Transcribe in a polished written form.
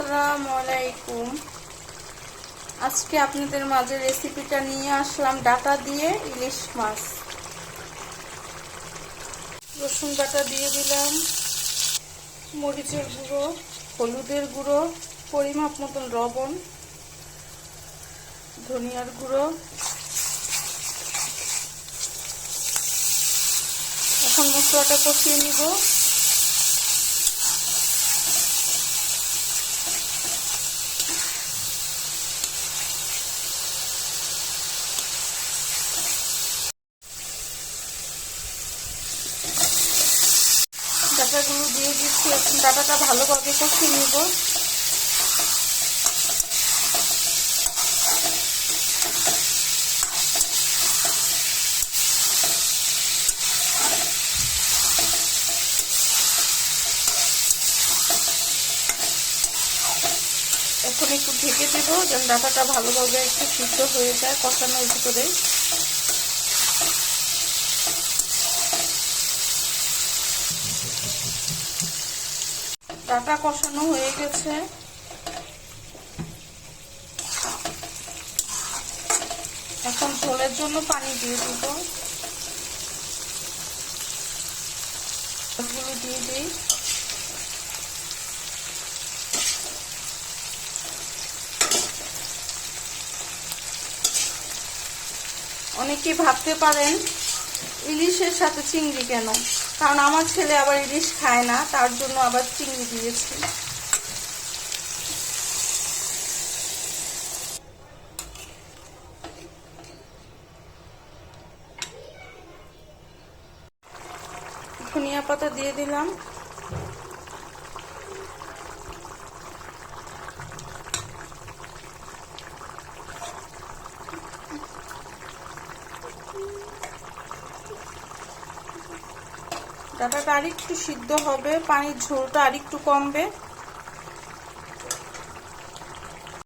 আসসালামু আলাইকুম। আজকে আপনাদের মাঝে রেসিপিটা নিয়ে আসলাম ডাটা দিয়ে ইলিশ মাছ। রসুন বাটা দিয়ে দিলাম, মরিচের গুঁড়ো, হলুদের গুঁড়ো, পরিমাপ মতন লবণ, ধনিয়ার গুঁড়ো। এখন মশলাটা কষিয়ে নিব। ডাটাগুলো দিয়ে দিচ্ছি। এখন ডাটাটা ভালোভাবে কষিয়ে নিব। এখন একটু ঢেকে দেবো যেন ডাটাটা ভালোভাবে একটু সিদ্ধ হয়ে যায় কষানোর ভিতরে। ডাটা কষানো হয়ে গেছে। এখন ঝোলের জন্য পানি দিয়ে দিব। মাছগুলো দিয়ে দিই। অনেকে ভাবতে পারেন ইলিশের সাথে চিংড়ি কেন, কারণ আমার ছেলে আবার ইলিশ খায় না, তার জন্য আবার চিংড়ি দিয়েছি। ধনিয়া পাতা দিয়ে দিলাম। ডাটাটা আরেকটু সিদ্ধ হবে, পানির ঝোলটা আরেকটু কমবে।